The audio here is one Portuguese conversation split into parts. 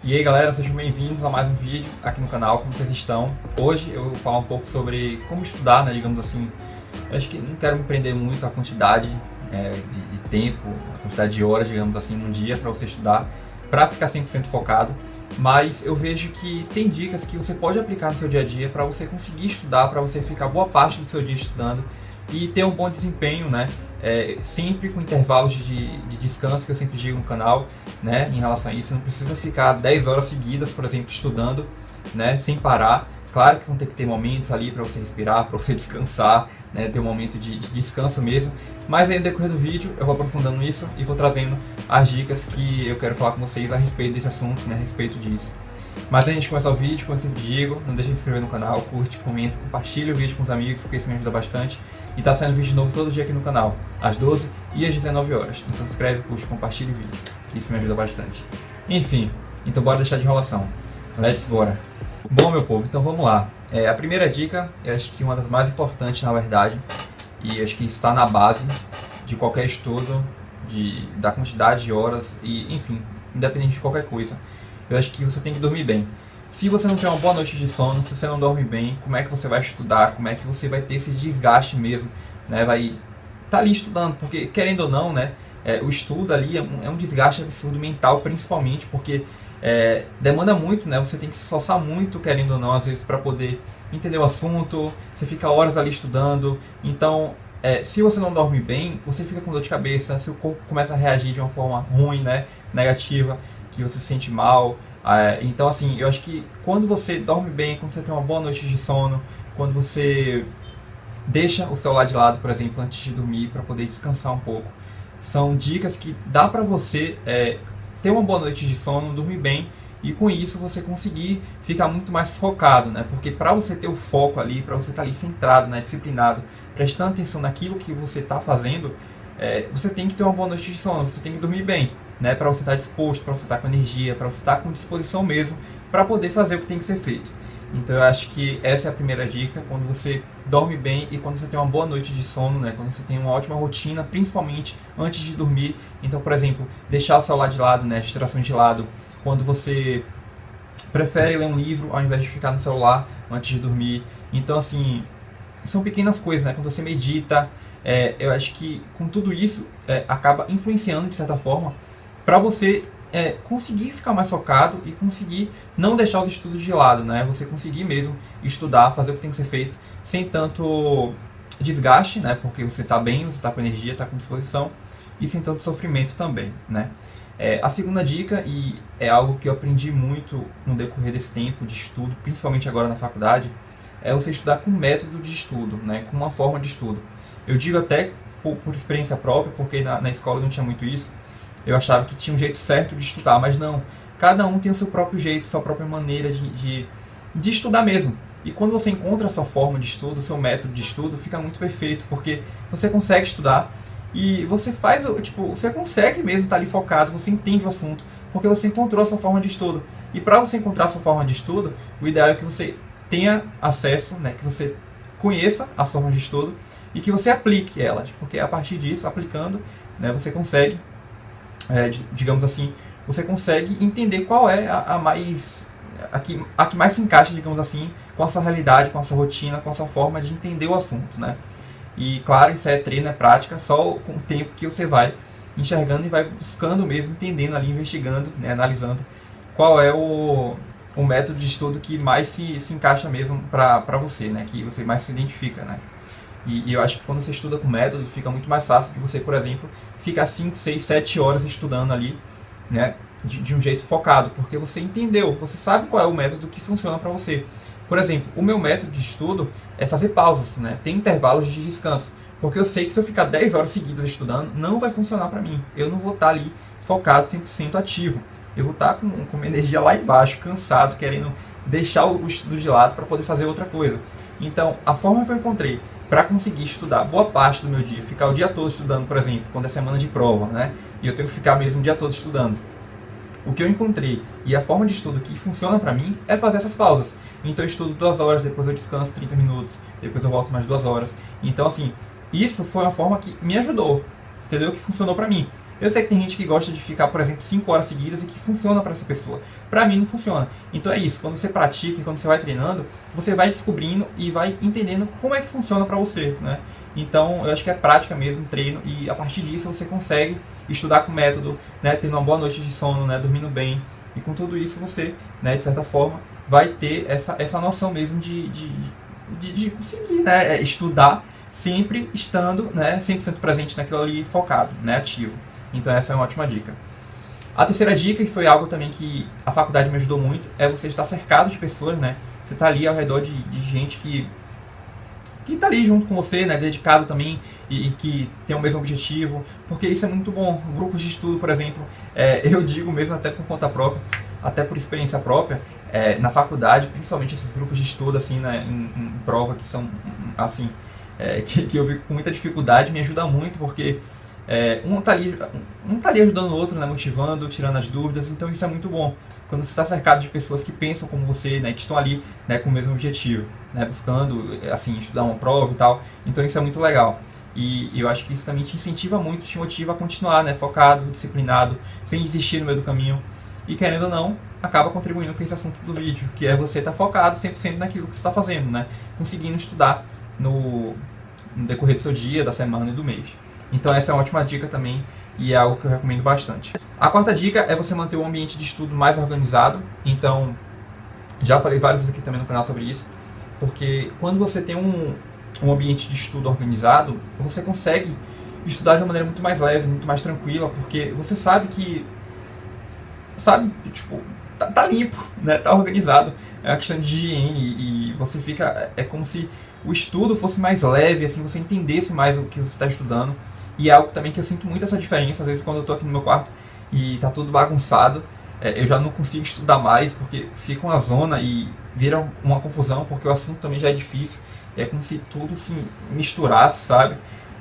E aí galera, sejam bem-vindos a mais um vídeo aqui no canal, como vocês estão? Hoje eu vou falar um pouco sobre como estudar, né, digamos assim. Eu acho que não quero me prender muito à quantidade de tempo, a quantidade de horas, digamos assim, num dia para você estudar, para ficar 100% focado. Mas eu vejo que tem dicas que você pode aplicar no seu dia a dia para você conseguir estudar, para você ficar boa parte do seu dia estudando e ter um bom desempenho, né? Sempre com intervalos de descanso, que eu sempre digo no canal, né? Em relação a isso, não precisa ficar 10 horas seguidas, por exemplo, estudando, né? Sem parar. Claro que vão ter que ter momentos ali para você respirar, para você descansar, né? Ter um momento de descanso mesmo. Mas aí no decorrer do vídeo eu vou aprofundando isso e vou trazendo as dicas que eu quero falar com vocês a respeito desse assunto, né? A respeito disso. Mas antes de a gente começar o vídeo, como eu sempre digo, não deixe de se inscrever no canal, curte, comenta, compartilha o vídeo com os amigos, porque isso me ajuda bastante. E tá saindo vídeo novo todo dia aqui no canal, às 12 e às 19 horas. Então se inscreve, curte, compartilha o vídeo, que isso me ajuda bastante. Enfim, então bora deixar de enrolação. Let's bora! Bom, meu povo, então vamos lá. A primeira dica, eu acho que uma das mais importantes na verdade, e acho que está na base de qualquer estudo, da quantidade de horas, e enfim, independente de qualquer coisa. Eu acho que você tem que dormir bem. Se você não tem uma boa noite de sono, se você não dorme bem, como é que você vai estudar? Como é que você vai ter esse desgaste mesmo? Né? Vai estar ali estudando, porque querendo ou não, né, o estudo ali é um desgaste absurdo mental, principalmente porque demanda muito, né? Você tem que se esforçar muito, querendo ou não, às vezes para poder entender o assunto. Você fica horas ali estudando. Então, se você não dorme bem, você fica com dor de cabeça, seu corpo começa a reagir de uma forma ruim, né, negativa, que você se sente mal. Então, assim, eu acho que quando você dorme bem, quando você tem uma boa noite de sono, quando você deixa o celular de lado, por exemplo, antes de dormir, para poder descansar um pouco, são dicas que dá para você ter uma boa noite de sono, dormir bem, e com isso você conseguir ficar muito mais focado, né? Porque para você ter o foco ali, para você estar ali centrado, né, disciplinado, prestando atenção naquilo que você está fazendo, você tem que ter uma boa noite de sono, você tem que dormir bem, né, para você estar disposto, para você estar com energia, para você estar com disposição mesmo, para poder fazer o que tem que ser feito. Então eu acho que essa é a primeira dica, quando você dorme bem e quando você tem uma boa noite de sono, né, quando você tem uma ótima rotina, principalmente antes de dormir. Então, por exemplo, deixar o celular de lado, né, as distrações de lado, quando você prefere ler um livro ao invés de ficar no celular antes de dormir. Então, assim, são pequenas coisas, né, quando você medita, eu acho que com tudo isso acaba influenciando de certa forma para você conseguir ficar mais focado e conseguir não deixar os estudos de lado, né? Você conseguir mesmo estudar, fazer o que tem que ser feito sem tanto desgaste, né? Porque você está bem, você está com energia, está com disposição e sem tanto sofrimento também, né? A segunda dica, e é algo que eu aprendi muito no decorrer desse tempo de estudo, principalmente agora na faculdade, é você estudar com método de estudo, né? Com uma forma de estudo. Eu digo até por experiência própria, porque na escola não tinha muito isso. Eu achava que tinha um jeito certo de estudar, mas não. Cada um tem o seu próprio jeito, sua própria maneira de estudar mesmo. E quando você encontra a sua forma de estudo, o seu método de estudo, fica muito perfeito, porque você consegue estudar e você faz, tipo, você consegue mesmo estar ali focado, você entende o assunto, porque você encontrou a sua forma de estudo. E para você encontrar a sua forma de estudo, o ideal é que você tenha acesso, né, que você conheça as formas de estudo e que você aplique elas, porque a partir disso, aplicando, né, você consegue digamos assim, você consegue entender qual é a que mais se encaixa, digamos assim, com a sua realidade, com a sua rotina, com a sua forma de entender o assunto, né? E claro, isso é treino, é prática, só com o tempo que você vai enxergando e vai buscando mesmo, entendendo ali, investigando, né, analisando qual é o método de estudo que mais se encaixa mesmo para você, né? Que você mais se identifica, né? E eu acho que quando você estuda com método, fica muito mais fácil de você, por exemplo, ficar 5, 6, 7 horas estudando ali, né, de um jeito focado, porque você entendeu, você sabe qual é o método que funciona para você. Por exemplo, o meu método de estudo é fazer pausas, né, tem intervalos de descanso, porque eu sei que se eu ficar 10 horas seguidas estudando, não vai funcionar para mim. Eu não vou estar ali focado, 100% ativo. Eu vou estar com uma energia lá embaixo, cansado, querendo deixar o estudo de lado para poder fazer outra coisa. Então, a forma que eu encontrei para conseguir estudar boa parte do meu dia, ficar o dia todo estudando, por exemplo, quando é semana de prova, né? E eu tenho que ficar mesmo o dia todo estudando. O que eu encontrei e a forma de estudo que funciona para mim é fazer essas pausas. Então eu estudo 2 horas, depois eu descanso 30 minutos, depois eu volto mais 2 horas. Então, assim, isso foi uma forma que me ajudou, entendeu? Que funcionou para mim. Eu sei que tem gente que gosta de ficar, por exemplo, 5 horas seguidas e que funciona para essa pessoa. Para mim não funciona. Então é isso, quando você pratica, quando você vai treinando, você vai descobrindo e vai entendendo como é que funciona para você, né? Então eu acho que é prática mesmo, treino, e a partir disso você consegue estudar com método, né, tendo uma boa noite de sono, né, dormindo bem, e com tudo isso você, né, de certa forma, vai ter essa noção mesmo de conseguir, né, estudar sempre estando, né, 100% presente naquilo ali, focado, né, ativo. Então essa é uma ótima dica. A terceira dica, que foi algo também que a faculdade me ajudou muito, é você estar cercado de pessoas, né, você está ali ao redor de gente que está ali junto com você, né, dedicado também e que tem o mesmo objetivo, porque isso é muito bom. Grupos de estudo, por exemplo, eu digo mesmo até por conta própria, até por experiência própria, na faculdade, principalmente esses grupos de estudo assim, né, em prova que são assim, que eu vi com muita dificuldade, me ajuda muito, porque um tá ali ajudando o outro, né, motivando, tirando as dúvidas, então isso é muito bom. Quando você está cercado de pessoas que pensam como você, né, que estão ali, né, com o mesmo objetivo, né, buscando assim, estudar uma prova e tal, então isso é muito legal. E eu acho que isso também te incentiva muito, te motiva a continuar, né, focado, disciplinado, sem desistir no meio do caminho. E querendo ou não, acaba contribuindo com esse assunto do vídeo, que é você estar focado 100% naquilo que você está fazendo, né, conseguindo estudar no decorrer do seu dia, da semana e do mês. Então essa é uma ótima dica também e é algo que eu recomendo bastante. A quarta dica é você manter o ambiente de estudo mais organizado. Então, já falei várias vezes aqui também no canal sobre isso, porque quando você tem um ambiente de estudo organizado, você consegue estudar de uma maneira muito mais leve, muito mais tranquila, porque você sabe que, tipo, tá limpo, né? Tá organizado, é uma questão de higiene e você fica, é como se o estudo fosse mais leve, assim, você entendesse mais o que você está estudando. E é algo também que eu sinto muito essa diferença, às vezes quando eu tô aqui no meu quarto e tá tudo bagunçado, eu já não consigo estudar mais, porque fica uma zona e vira uma confusão, porque o assunto também já é difícil, é como se tudo se misturasse, sabe?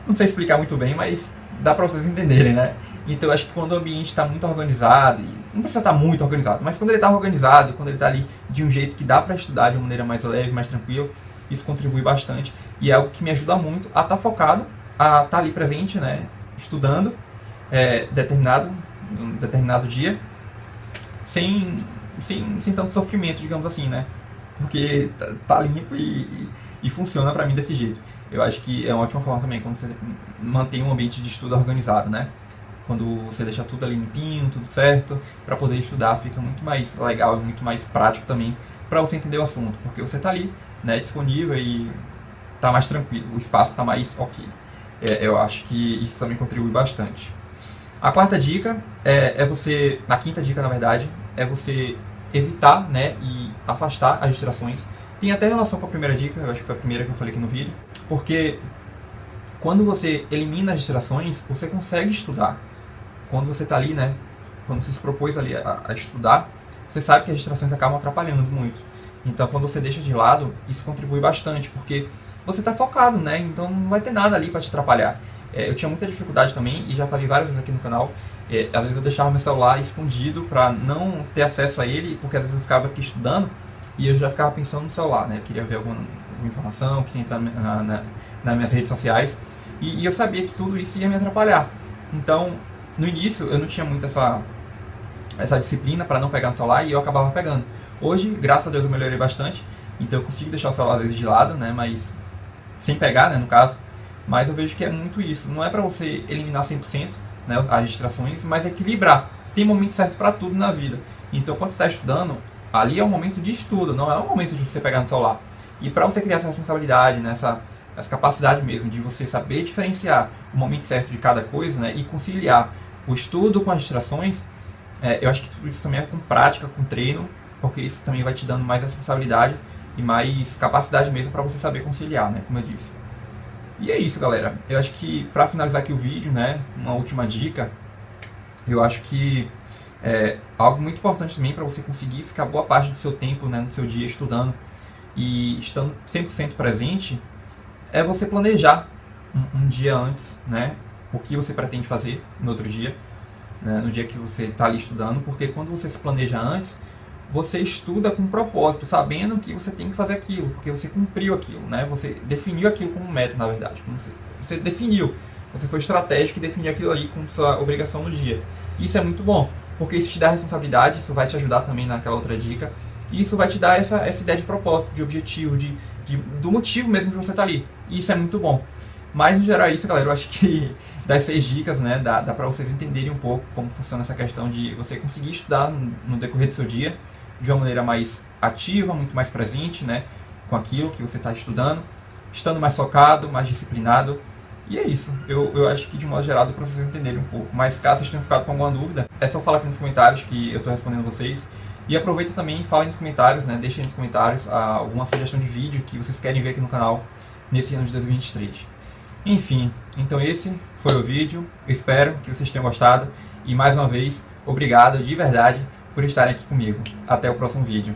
Não sei explicar muito bem, mas dá pra vocês entenderem, né? Então eu acho que quando o ambiente está muito organizado, e não precisa estar muito organizado, mas quando ele está organizado, quando ele está ali de um jeito que dá para estudar de uma maneira mais leve, mais tranquila, isso contribui bastante e é algo que me ajuda muito a estar focado, a estar ali presente, né, estudando determinado dia, sem tanto sofrimento, digamos assim, né? Porque tá limpo e funciona pra mim desse jeito. Eu acho que é uma ótima forma também, quando você mantém um ambiente de estudo organizado, né? Quando você deixa tudo ali limpinho, tudo certo, para poder estudar fica muito mais legal e muito mais prático também para você entender o assunto, porque você tá ali, né, disponível e tá mais tranquilo, o espaço tá mais ok. Eu acho que isso também contribui bastante. A quarta dica a quinta dica na verdade, é você evitar, né, e afastar as distrações. Tem até relação com a primeira dica, eu acho que foi a primeira que eu falei aqui no vídeo, porque quando você elimina as distrações, você consegue estudar. Quando você está ali, né, quando você se propôs ali a estudar, você sabe que as distrações acabam atrapalhando muito. Então, quando você deixa de lado, isso contribui bastante, porque você está focado, né, então não vai ter nada ali para te atrapalhar. Eu tinha muita dificuldade também, e já falei várias vezes aqui no canal, às vezes eu deixava meu celular escondido para não ter acesso a ele, porque às vezes eu ficava aqui estudando, e eu já ficava pensando no celular, né, eu queria ver alguma informação, queria entrar nas minhas redes sociais, e eu sabia que tudo isso ia me atrapalhar. Então, no início, eu não tinha muito essa disciplina para não pegar no celular e eu acabava pegando. Hoje, graças a Deus, eu melhorei bastante, então eu consigo deixar o celular às vezes de lado, né, mas sem pegar, né, no caso. Mas eu vejo que é muito isso. Não é para você eliminar 100%, né, as distrações, mas equilibrar. Tem momento certo para tudo na vida. Então, quando você está estudando, ali é um momento de estudo, não é um momento de você pegar no celular. E para você criar essa responsabilidade, né, essa capacidade mesmo de você saber diferenciar o momento certo de cada coisa, né, e conciliar o estudo com as distrações, eu acho que tudo isso também é com prática, com treino, porque isso também vai te dando mais responsabilidade e mais capacidade mesmo para você saber conciliar, né, como eu disse. E é isso, galera. Eu acho que para finalizar aqui o vídeo, né, uma última dica, eu acho que algo muito importante também para você conseguir ficar boa parte do seu tempo, né, no seu dia estudando e estando 100% presente, é você planejar um dia antes, né, o que você pretende fazer no outro dia, né, no dia que você está ali estudando, porque quando você se planeja antes, você estuda com propósito, sabendo que você tem que fazer aquilo, porque você cumpriu aquilo, né, você definiu aquilo como meta, na verdade, você definiu, você foi estratégico e definiu aquilo ali como sua obrigação no dia. Isso é muito bom, porque isso te dá responsabilidade, isso vai te ajudar também naquela outra dica, e isso vai te dar essa ideia de propósito, de objetivo, do motivo mesmo de você estar ali. E isso é muito bom. Mas, no geral, é isso, galera. Eu acho que das 6 dicas, né, dá para vocês entenderem um pouco como funciona essa questão de você conseguir estudar no decorrer do seu dia de uma maneira mais ativa, muito mais presente, né, com aquilo que você está estudando, estando mais focado, mais disciplinado. E é isso. Eu acho que, de modo geral, dá para vocês entenderem um pouco. Mas, caso vocês tenham ficado com alguma dúvida, é só falar aqui nos comentários que eu estou respondendo vocês. E aproveita também e fala nos comentários, né, deixem nos comentários alguma sugestão de vídeo que vocês querem ver aqui no canal nesse ano de 2023. Enfim, então esse foi o vídeo, eu espero que vocês tenham gostado e mais uma vez, obrigado de verdade por estarem aqui comigo. Até o próximo vídeo.